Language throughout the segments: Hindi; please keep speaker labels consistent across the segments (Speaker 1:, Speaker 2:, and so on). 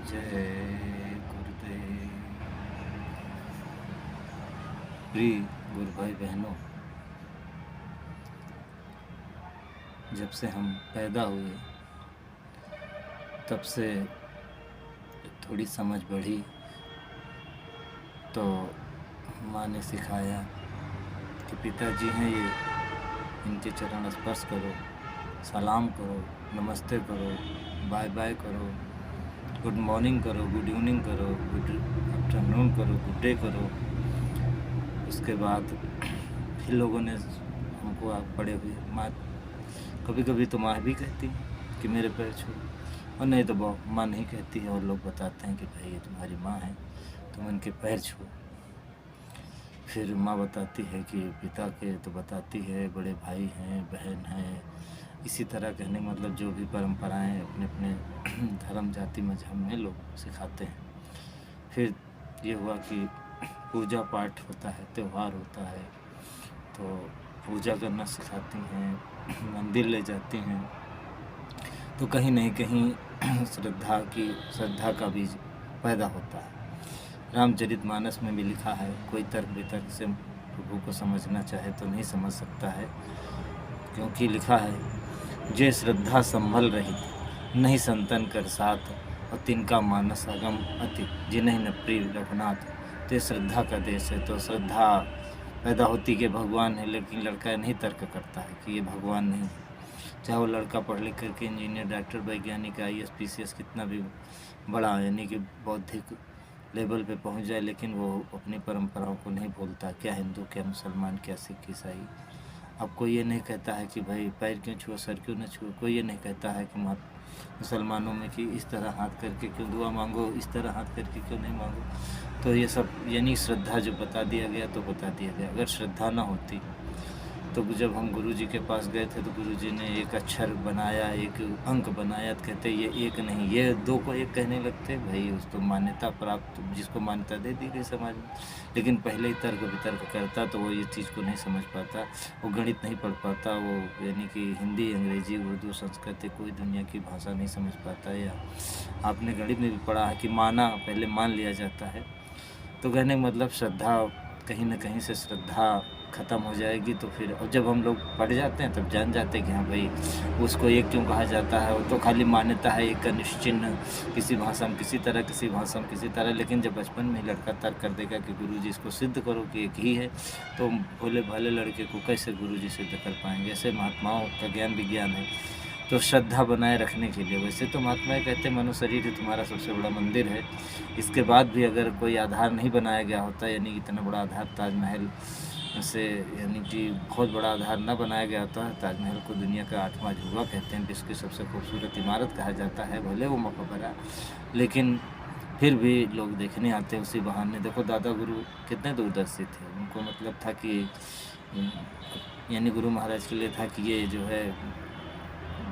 Speaker 1: जय गुरुदेव। प्रिय गुरु भाई बहनों, जब से हम पैदा हुए तब से थोड़ी समझ बढ़ी तो माँ ने सिखाया कि पिताजी हैं ये, इनके चरण स्पर्श करो, सलाम करो, नमस्ते करो, बाय बाय करो, गुड मॉर्निंग करो, गुड इवनिंग करो, गुड आफ्टरनून करो, गुड डे करो। उसके बाद फिर लोगों ने हमको आप पड़े हुए माँ, कभी कभी तो माँ भी कहती कि मेरे पैर छू, और नहीं तो माँ नहीं कहती है और लोग बताते हैं कि भाई ये तुम्हारी माँ है, तुम उनके पैर छू। फिर माँ बताती है कि पिता के तो बताती है बड़े भाई हैं, बहन हैं, इसी तरह कहने मतलब जो भी परंपराएं अपने अपने धर्म जाति मजहब में लोग सिखाते हैं। फिर ये हुआ कि पूजा पाठ होता है, त्यौहार होता है, तो पूजा करना सिखाती हैं, मंदिर ले जाती हैं, तो कहीं नहीं कहीं श्रद्धा का बीज पैदा होता है। रामचरितमानस में भी लिखा है, कोई तर्क वितर्क से प्रभु को समझना चाहे तो नहीं समझ सकता है, क्योंकि लिखा है जे श्रद्धा संभल रही नहीं संतन कर साथ, और तिनका मानस अगम अति जिन्हें न प्रिय रघुनाथ। तो ये श्रद्धा का देश है। तो श्रद्धा पैदा होती कि भगवान है, लेकिन लड़का नहीं तर्क करता है कि ये भगवान नहीं है। चाहे वो लड़का पढ़ लिख करके इंजीनियर, डॉक्टर, वैज्ञानिक, IAS PCS कितना भी बड़ा यानी कि बौद्धिक लेवल पे पहुंच जाए, लेकिन वो अपनी परंपराओं को नहीं भूलता। क्या हिंदू, क्या मुसलमान, क्या सिख, ईसाई। अब कोई ये नहीं कहता है कि भाई पैर क्यों छुओ, सर क्यों न छुओ। कोई ये नहीं कहता है कि मुसलमानों में कि इस तरह हाथ करके क्यों दुआ मांगो, इस तरह हाथ करके क्यों नहीं मांगो। तो ये सब यानी श्रद्धा जो बता दिया गया तो बता दिया गया। अगर श्रद्धा ना होती तो जब हम गुरुजी के पास गए थे तो गुरुजी ने एक अक्षर बनाया, एक अंक बनाया, तो कहते ये एक नहीं, ये दो को एक कहने लगते। भाई उसको मान्यता प्राप्त, जिसको मान्यता दे दी गई समाज में, लेकिन पहले ही तर्क वितर्क करता तो वो ये चीज़ को नहीं समझ पाता, वो गणित नहीं पढ़ पाता, वो यानी कि हिंदी, अंग्रेजी, उर्दू, संस्कृत कोई दुनिया की भाषा नहीं समझ पाता। या आपने गणित में भी पढ़ा है कि माना पहले मान लिया जाता है। तो कहने का मतलब श्रद्धा, कहीं ना कहीं से श्रद्धा ख़त्म हो जाएगी तो फिर, और जब हम लोग पढ़ जाते हैं तब जान जाते हैं कि हाँ भाई उसको एक क्यों कहा जाता है। वो तो खाली मान्यता है, एक का निश्चिन्ह, किसी भाषा में किसी तरह, किसी भाषा में किसी तरह। लेकिन जब बचपन में लड़का तर्क कर देगा कि गुरुजी इसको सिद्ध करो कि एक ही है, तो भोले भाले लड़के को कैसे गुरुजी सिद्ध कर पाएंगे। ऐसे महात्माओं का ज्ञान विज्ञान है। तो श्रद्धा बनाए रखने के लिए, वैसे तो महात्मा कहते हैं मनु शरीर ही तुम्हारा सबसे बड़ा मंदिर है। इसके बाद भी अगर कोई आधार नहीं बनाया गया होता, यानी इतना बड़ा आधार ताजमहल से, यानी कि बहुत बड़ा आधार न बनाया गया होता। ताजमहल को दुनिया का 8वां अजूबा कहते हैं, विश्व की सबसे खूबसूरत इमारत कहा जाता है। भले वो मकबरा, लेकिन फिर भी लोग देखने आते हैं उसी बहाने। देखो दादा गुरु कितने दूरदर्शी थे, उनको मतलब था कि यानी गुरु महाराज के लिए था कि ये जो है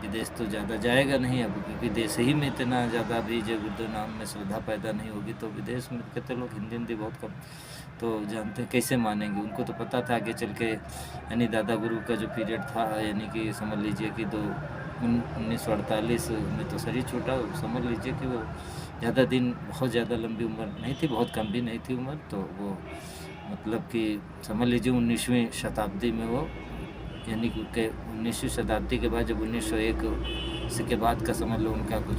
Speaker 1: विदेश तो ज़्यादा जाएगा नहीं अब, क्योंकि देश ही में इतना ज़्यादा भी जब उर्दू नाम में श्रद्धा पैदा नहीं होगी तो विदेश में कहते लोग हिंदी बहुत कम तो जानते कैसे मानेंगे। उनको तो पता था आगे चल के, यानी दादा गुरु का जो पीरियड था, यानी कि समझ लीजिए कि 1948 में तो शरीर छूटा, समझ लीजिए कि वो ज़्यादा दिन, बहुत ज़्यादा लंबी उम्र नहीं थी, बहुत कम भी नहीं थी उम्र। तो वो मतलब कि समझ लीजिए 19वीं शताब्दी में वो, यानी कि 19वीं शताब्दी के बाद जब 1901 के बाद का समझ लो उनका कुछ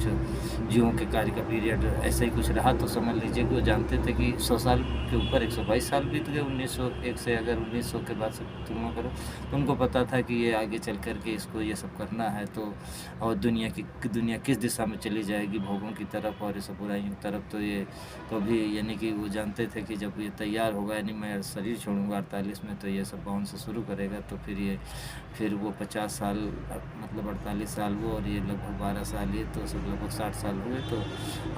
Speaker 1: जीवों के कार्य का पीरियड ऐसा ही कुछ रहा, तो समझ लीजिए कि वो जानते थे कि 100 साल के ऊपर 122 साल बीत गए 1901 से। अगर 1900 के बाद से तुलना करो तो उनको पता था कि ये आगे चल कर के इसको ये सब करना है। तो और दुनिया किस दिशा में चली जाएगी, भोगों की तरफ और ये सब बुराइयों की तरफ। तो ये तो भी यानी कि वो जानते थे कि जब ये तैयार होगा, यानी मैं शरीर छोड़ूंगा 48 में, तो ये सब बाउन से शुरू करेगा। तो फिर वो 50 साल, मतलब 48 साल वो, और ये लगभग 12 साल ये, तो सब लगभग 60 साल हुए। तो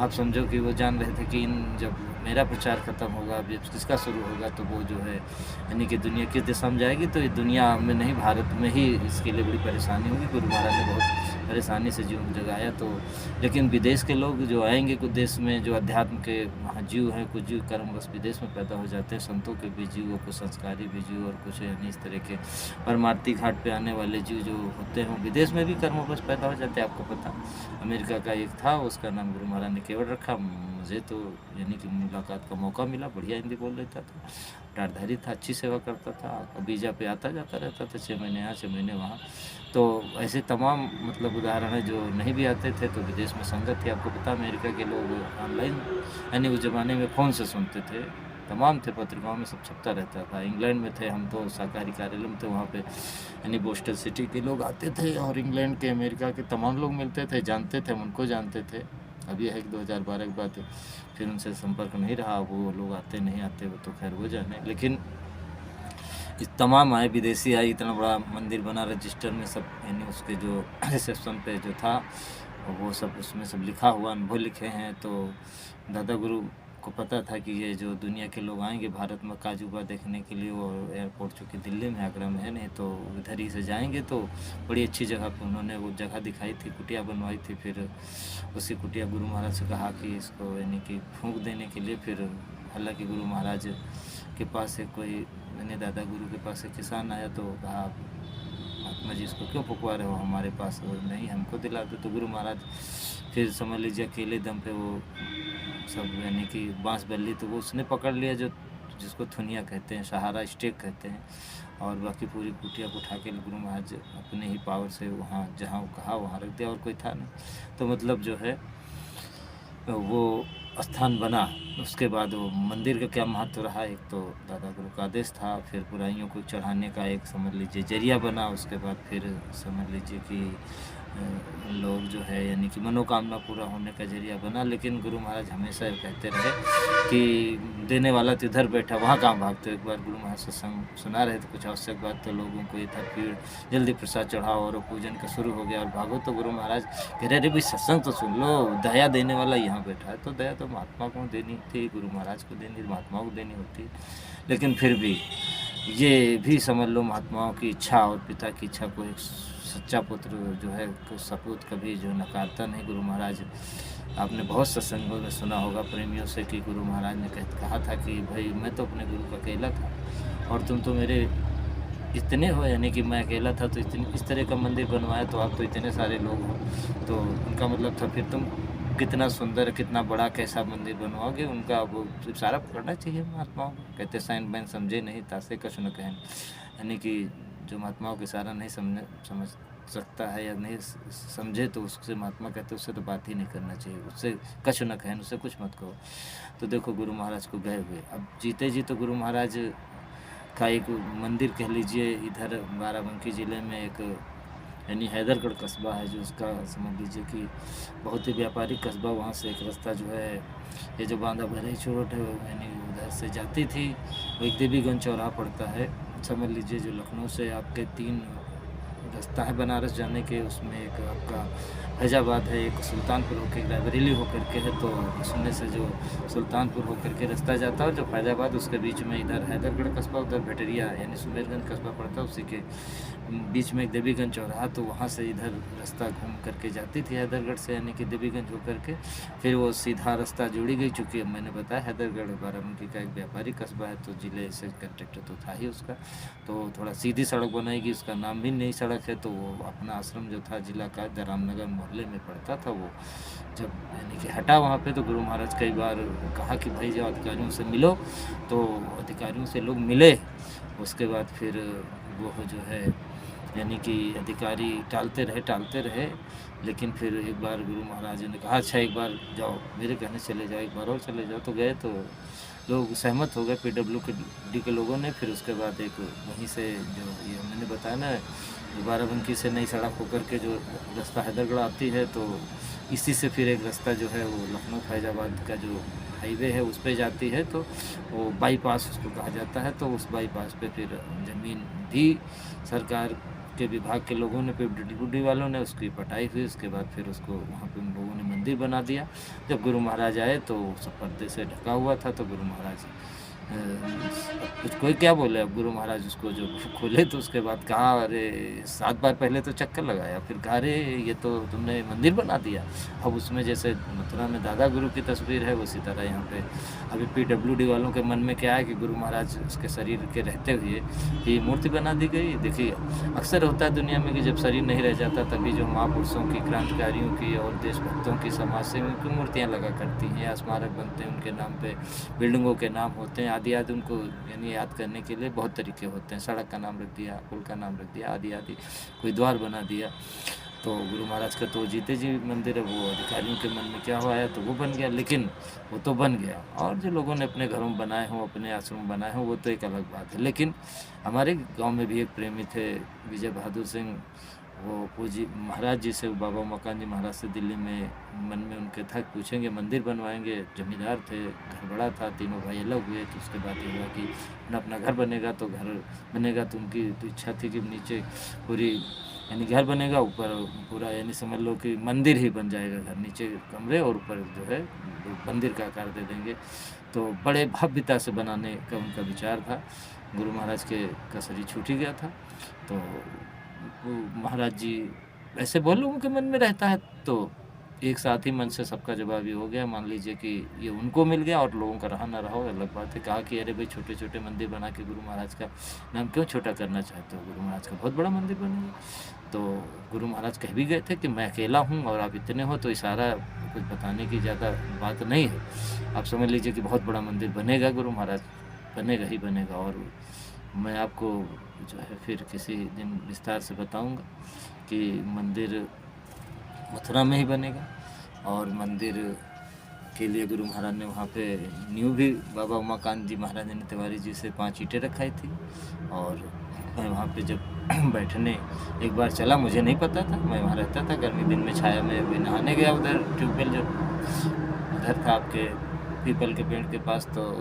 Speaker 1: आप समझो कि वो जान रहे थे कि जब मेरा प्रचार ख़त्म होगा, अब किसका शुरू होगा, तो वो जो है यानी कि दुनिया किस दिशा में जाएगी। तो ये दुनिया में नहीं, भारत में ही इसके लिए बड़ी परेशानी होगी। गुरु महाराज ने बहुत परेशानी से जीवन जगाया। तो लेकिन विदेश के लोग जो आएंगे कुछ देश में, जो अध्यात्म के महाजीव हैं, कुछ जीव कर्म बस विदेश में पैदा हो जाते हैं, संतों के भी जीव, कुछ संस्कारी भी जीव, और कुछ यानी इस तरह के परमार्थी घाट पे आने वाले जीव जो होते हैं विदेश में भी कर्म बस पैदा हो जाते हैं। थे, आपको पता। अमेरिका का एक था, उसका नाम गुरु महाराज ने केवट रखा। मुझे तो यानी कि मुलाकात का मौका मिला, बढ़िया हिंदी बोल लेता था, डारधारी था, अच्छी सेवा करता था, वीज़ा पे आता जाता रहता था, 6 महीने यहाँ 6 महीने वहाँ। तो ऐसे तमाम मतलब उदाहरण है, जो नहीं भी आते थे तो विदेश में संगत थी। आपको पता अमेरिका के लोग ऑनलाइन यानी उस ज़माने में फ़ोन से सुनते थे, तमाम थे, पत्रिकाओं में सब छपता रहता था। इंग्लैंड में थे हम, तो सरकारी कार्यालय में थे, वहाँ पे यानी बोस्टन सिटी के लोग आते थे और इंग्लैंड के, अमेरिका के तमाम लोग मिलते थे, जानते थे, हम उनको जानते थे। अब ये है कि 2012 के बाद फिर उनसे संपर्क नहीं रहा, वो लोग आते नहीं आते वो तो खैर वो जाने। लेकिन इस तमाम आए, विदेशी आए, इतना बड़ा मंदिर बना रजिस्टर में सब, यानी उसके जो रिसेप्शन पे जो था वो सब, उसमें सब लिखा हुआ, अनुभव लिखे हैं। तो दादा गुरु को पता था कि ये जो दुनिया के लोग आएंगे भारत में काजूबा देखने के लिए, वो एयरपोर्ट चूँकि दिल्ली में, आगरा में है नहीं, तो इधर ही से जाएंगे, तो बड़ी अच्छी जगह पे उन्होंने वो जगह दिखाई थी, कुटिया बनवाई थी। फिर उसी कुटिया गुरु महाराज से कहा कि इसको यानी कि फूंक देने के लिए। फिर हालांकि गुरु महाराज के पास से कोई, मैंने दादा गुरु के पास से किसान आया तो कहा, महात्मा जी इसको क्यों फुकवा रहे हो, हमारे पास नहीं, हमको दिला दो। तो गुरु महाराज फिर समझ लीजिए अकेले दम पे वो सब यानी कि बांस बल्ली, तो वो उसने पकड़ लिया, जो जिसको थुनिया कहते हैं, सहारा स्टेक कहते हैं, और बाकी पूरी कुटिया को उठा के गुरु महाराज अपने ही पावर से वहाँ जहाँ कहा वहाँ रख दिया, और कोई था नहीं। तो मतलब जो है वो स्थान बना। उसके बाद वो मंदिर का क्या महत्व रहा, एक तो दादा गुरु का आदेश था, फिर बुराइयों को चढ़ाने का एक समझ लीजिए जरिया बना। उसके बाद फिर समझ लीजिए कि लोग जो है यानी कि मनोकामना पूरा होने का जरिया बना। लेकिन गुरु महाराज हमेशा ये कहते रहे कि देने वाला तो इधर बैठा, वहाँ कहाँ भागते हो। एक बार गुरु महाराज सत्संग सुना रहे थे, कुछ आवश्यक बात, तो लोगों को इधर भीड़, जल्दी प्रसाद चढ़ाओ, और पूजन का शुरू हो गया और भागो। तो गुरु महाराज कह रहे, अरे भाई सत्संग तो सुन लो, दया देने वाला यहाँ बैठा है। तो दया तो महात्मा को देनी थी, गुरु महाराज को देनी, महात्माओं को देनी होती। लेकिन फिर भी ये भी समझ लो महात्माओं की इच्छा और पिता की इच्छा को एक सच्चा पुत्र जो है सपूत कभी जो नकारता नहीं। गुरु महाराज, आपने बहुत सत्संगों में सुना होगा प्रेमियों से कि गुरु महाराज ने कहा था कि भाई मैं तो अपने गुरु का अकेला था और तुम तो मेरे इतने हो, यानी कि मैं अकेला था तो इस तरह का मंदिर बनवाया, तो आप तो इतने सारे लोग हो। तो उनका मतलब था फिर तुम कितना सुंदर, कितना बड़ा, कैसा मंदिर बनवाओगे। उनका वो सारा पकड़ना चाहिए महात्माओं को। कहते साइन बैन समझे नहीं, तासे कछ न कहन, यानी कि जो महात्माओं के सारा नहीं समझ सकता है या नहीं समझे, तो उससे महात्मा कहते उससे तो बात ही नहीं करना चाहिए, उससे कछ न कहन, उससे कुछ मत कहो। तो देखो गुरु महाराज को गए हुए, अब जीते जी तो गुरु महाराज का एक मंदिर कह लीजिए इधर बाराबंकी ज़िले में एक यानी हैदरगढ़ कस्बा है, जो उसका समझ लीजिए कि बहुत ही व्यापारिक कस्बा। वहाँ से एक रास्ता जो है, ये जो बांदा बहराइच रोड है, यानी उधर से जाती थी, वो एक देवीगंज चौराहा पड़ता है। समझ लीजिए जो लखनऊ से आपके 3 रास्ता है बनारस जाने के, उसमें एक आपका फैजाबाद है, एक सुल्तानपुर होकर रायबरेली होकर के है। तो उसमें से जो सुल्तानपुर होकर के रास्ता जाता है, जो फैजाबाद, उसके बीच में इधर हैदरगढ़ कस्बा, उधर भटरिया यानी सुमेरगंज कस्बा पड़ता है, उसी के बीच में एक देवीगंज चौराहा। तो वहाँ से इधर रास्ता घूम करके जाती थी हैदरगढ़ से, यानी कि देवीगंज होकर के फिर वो सीधा रास्ता जोड़ी गई। चूँकि अब मैंने बताया हैदरगढ़ बाराबंकी का एक व्यापारिक कस्बा है, तो ज़िले से कॉन्ट्रैक्टर तो था ही उसका, तो थोड़ा सीधी सड़क बनाएगी, उसका नाम भी नई सड़क है। तो वो अपना आश्रम जो था जिला का रामनगर मोहल्ले में पड़ता था, वो जब यानी कि हटा वहाँ पे, तो गुरु महाराज कई बार कहा कि भाई जब अधिकारियों से मिलो, तो अधिकारियों से लोग मिले। उसके बाद फिर वो जो है यानी कि अधिकारी टालते रहे, लेकिन फिर एक बार गुरु महाराज ने कहा, अच्छा एक बार जाओ, मेरे कहने चले जाओ, एक बार और चले जाओ। तो गए, तो लोग सहमत हो गए, PWD के लोगों ने। फिर उसके बाद एक वहीं से जो ये मैंने बताया ना, बाराबंकी से नई सड़क होकर के जो रास्ता हैदरगढ़ आती है, तो इसी से फिर एक रास्ता जो है वो लखनऊ फैजाबाद का जो हाईवे है उस पर जाती है, तो वो बाईपास उसको कहा जाता है। तो उस बाईपास पे फिर ज़मीन दी सरकार के विभाग के लोगों ने, PWD वालों ने उसकी पटाई हुई। उसके बाद फिर उसको वहाँ पे उन लोगों ने मंदिर बना दिया। जब गुरु महाराज आए तो सब पर्दे से ढका हुआ था, तो गुरु महाराज अब कुछ कोई क्या बोले, अब गुरु महाराज उसको जो खोले तो उसके बाद कहा, अरे 7 बार पहले तो चक्कर लगाया, फिर कहा अरे ये तो तुमने मंदिर बना दिया। अब उसमें जैसे मथुरा में दादा गुरु की तस्वीर है, उसी तरह यहाँ पे अभी पीडब्ल्यूडी वालों के मन में क्या है कि गुरु महाराज उसके शरीर के रहते हुए ये मूर्ति बना दी गई। देखिए अक्सर होता है दुनिया में कि जब शरीर नहीं रह जाता तभी जो महापुरुषों की, क्रांतिकारियों की और देशभक्तों की, समाज सेवियों की मूर्तियाँ लगा करती हैं या स्मारक बनते हैं उनके नाम पे, बिल्डिंगों के नाम होते हैं आदि आदि। उनको यानी याद करने के लिए बहुत तरीके होते हैं, सड़क का नाम रख दिया, पुल का नाम रख दिया आदि आदि, कोई द्वार बना दिया। तो गुरु महाराज का तो जीते जी मंदिर है, वो अधिकारियों के मन में क्या हुआ है तो वो बन गया, लेकिन वो तो बन गया। और जो लोगों ने अपने घरों में बनाए हों, अपने आश्रम बनाए हों, वो तो एक अलग बात है। लेकिन हमारे गांव में भी एक प्रेमी थे, विजय बहादुर सिंह, वो पूजी महाराज जी से, बाबा उमाकांत जी महाराज से दिल्ली में मन में उनके था पूछेंगे मंदिर बनवाएंगे। जमींदार थे, घर बड़ा था, तीनों भाई अलग हुए। तो उसके बाद ये हुआ कि अपना घर बनेगा तो घर बनेगा, तो उनकी तो इच्छा थी कि नीचे पूरी यानी घर बनेगा, ऊपर पूरा यानी समझ लो कि मंदिर ही बन जाएगा घर, नीचे कमरे और ऊपर जो है मंदिर का आकार दे देंगे। तो बड़े भव्यता से बनाने का उनका विचार था। गुरु महाराज के का शरीर छूट ही गया था, तो वो महाराज जी ऐसे बहुत लोगों के मन में रहता है, तो एक साथ ही मन से सबका जवाब ये हो गया, मान लीजिए कि ये उनको मिल गया और लोगों का रहा ना रहा हो अलग बात है। कहा कि अरे भाई छोटे छोटे मंदिर बना के गुरु महाराज का नाम क्यों छोटा करना चाहते हो, गुरु महाराज का बहुत बड़ा मंदिर बनेगा। तो गुरु महाराज कह भी गए थे कि मैं अकेला हूँ और आप इतने हो, तो इशारा कुछ बताने की ज़्यादा बात नहीं है, आप समझ लीजिए कि बहुत बड़ा मंदिर बनेगा, गुरु महाराज बनेगा ही बनेगा। और मैं आपको जो है फिर किसी दिन विस्तार से बताऊंगा कि मंदिर मथुरा में ही बनेगा। और मंदिर के लिए गुरु महाराज ने वहाँ पे नींव भी बाबा उमाकांत जी महाराज ने तिवारी जी से 5 ईंटें रखाई थी। और मैं वहाँ पे जब बैठने एक बार चला, मुझे नहीं पता था, मैं वहाँ रहता था, गर्मी दिन में छाया में भी नहाने गया उधर ट्यूबवेल जो उधर था आपके पीपल के पेड़ के पास। तो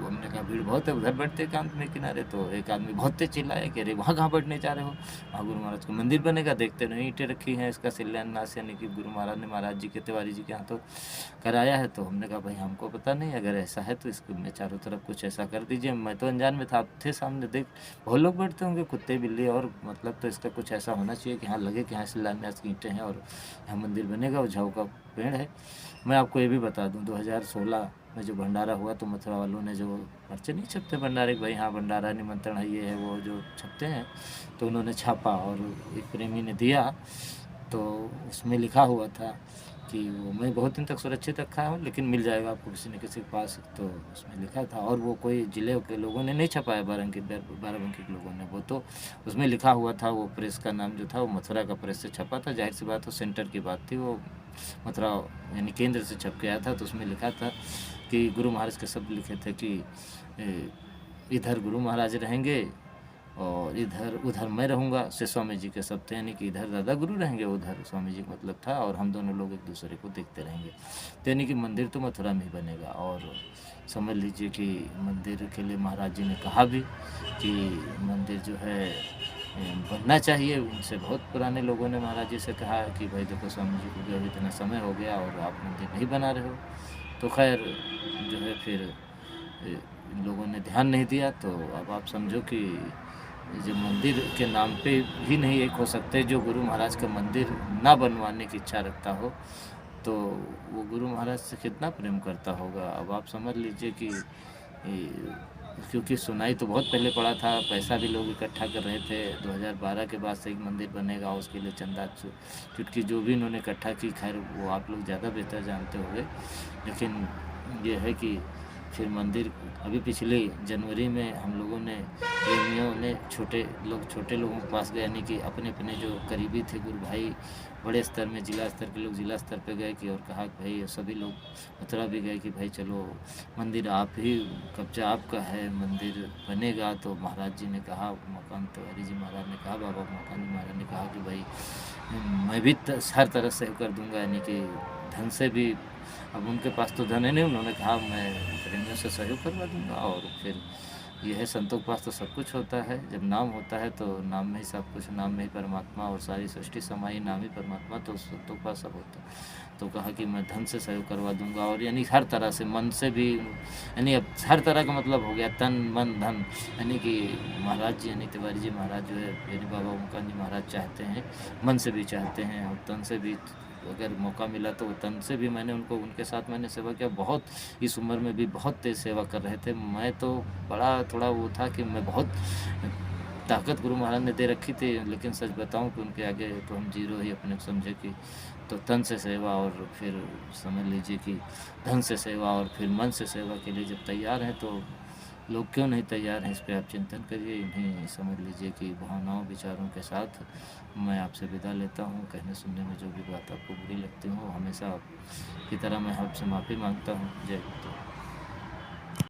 Speaker 1: हमने कहा भीड़ बहुत है, उधर बैठते एकांत में किनारे। तो एक आदमी बहुत तेज चिल्लाया कि अरे वहाँ कहाँ बैठने जा रहे हो, वहाँ गुरु महाराज को मंदिर बनेगा, देखते नहीं ईंटें रखी हैं, इसका शिलान्यास यानी कि गुरु महाराज ने महाराज जी के तिवारी जी के हाथों कराया है। तो हमने कहा भाई हमको पता नहीं, अगर ऐसा है तो इसको में चारों तरफ कुछ ऐसा कर दीजिए। मैं तो अनजान में था, आप थे सामने, देख बहुत लोग बैठते होंगे, कुत्ते बिल्ली, और मतलब तो इसका कुछ ऐसा होना चाहिए कि हाँ लगे कि हाँ शिलान्यास की ईंटें हैं और यहाँ मंदिर बनेगा और झाऊ का पेड़ है। मैं आपको ये भी बता दूँ 2016 में जो भंडारा हुआ तो मथुरा वालों ने जो पर्चे नहीं छपते भंडारे कि भाई हाँ भंडारा निमंत्रण है, ये है वो जो छपते हैं, तो उन्होंने छापा और एक प्रेमी ने दिया। तो उसमें लिखा हुआ था कि वो मैं बहुत दिन तक सुरक्षित रखा हूँ, लेकिन मिल जाएगा आपको किसी न किसी के पास। तो उसमें लिखा था, और वो कोई ज़िले के लोगों ने नहीं छपाया, बाराबंकी के लोगों ने, वो तो उसमें लिखा हुआ था। वो प्रेस का नाम जो था वो मथुरा का प्रेस से छपा था, जाहिर सी बात हो सेंटर की बात थी, वो मथुरा यानी केंद्र से छप के आया था। तो उसमें लिखा था कि गुरु महाराज के शब्द लिखे थे कि इधर गुरु महाराज रहेंगे और इधर उधर मैं रहूँगा, से स्वामी जी के शब्द थे, यानी कि इधर दादा गुरु रहेंगे, उधर स्वामी जी का मतलब था, और हम दोनों लोग एक दूसरे को देखते रहेंगे। तो यानी कि मंदिर तो मथुरा में ही बनेगा। और समझ लीजिए कि मंदिर के लिए महाराज जी ने कहा भी कि मंदिर जो है बनना चाहिए। उनसे बहुत पुराने लोगों ने महाराज जी से कहा कि भाई देखो स्वामी जी को भी इतना समय हो गया और आप मंदिर नहीं बना रहे हो। तो खैर जो है फिर इन लोगों ने ध्यान नहीं दिया। तो अब आप समझो कि जो मंदिर के नाम पे भी नहीं एक हो सकते जो गुरु महाराज का मंदिर ना बनवाने की इच्छा रखता हो, तो वो गुरु महाराज से कितना प्रेम करता होगा। अब आप समझ लीजिए कि क्योंकि सुनाई तो बहुत पहले पड़ा था, पैसा भी लोग इकट्ठा कर रहे थे, 2012 के बाद से एक मंदिर बनेगा, उसके लिए चंदा चुटकी जो भी इन्होंने इकट्ठा की, खैर वो आप लोग ज़्यादा बेहतर जानते होंगे। लेकिन ये है कि फिर मंदिर अभी पिछले जनवरी में हम लोगों ने प्रेमियों ने छोटे लोगों के पास गए, यानी कि अपने अपने जो करीबी थे गुरु भाई, बड़े स्तर में जिला स्तर के लोग जिला स्तर पे गए कि और कहा कि भाई सभी लोग मथुरा भी गए कि भाई चलो मंदिर आप ही कब्जा आपका है, मंदिर बनेगा। तो महाराज जी ने कहा, उमाकांत तिवारी जी महाराज ने कहा, बाबा उमाकांत जी महाराज ने कहा कि भाई मैं भी हर तरह से कर दूंगा, यानी कि धन से भी। अब उनके पास तो धन है नहीं, उन्होंने कहा मैं प्रेमियों से सहयोग करवा दूंगा। और फिर ये है संतों के पास तो सब कुछ होता है, जब नाम होता है तो नाम में ही सब कुछ, नाम में ही परमात्मा और सारी सृष्टि समाई, नाम ही परमात्मा, तो संतों के पास सब होता है। तो कहा कि मैं धन से सहयोग करवा दूंगा, और यानी हर तरह से, मन से भी, यानी अब हर तरह का मतलब हो गया, तन मन धन, यानी कि महाराज जी यानी तिवारी जी महाराज जो है मेरे बाबा ओमकान जी महाराज चाहते हैं, मन से भी चाहते हैं और तन से भी। अगर मौका मिला तो तन से भी मैंने उनको, उनके साथ मैंने सेवा किया, बहुत इस उम्र में भी बहुत तेज़ सेवा कर रहे थे। मैं तो बड़ा थोड़ा वो था कि मैं बहुत ताकत गुरु महाराज ने दे रखी थी, लेकिन सच बताऊं कि उनके आगे तो हम जीरो ही अपने को समझे कि, तो तन से सेवा और फिर समझ लीजिए कि धन से सेवा और फिर मन से सेवा के लिए जब तैयार हैं तो लोग क्यों नहीं तैयार हैं, इस पे आप चिंतन करिए। इन्हीं समझ लीजिए कि भावनाओं विचारों के साथ मैं आपसे विदा लेता हूँ। कहने सुनने में जो भी बात आपको बुरी लगती हो, हमेशा की तरह मैं आपसे माफ़ी मांगता हूँ। जय गुरुदेव।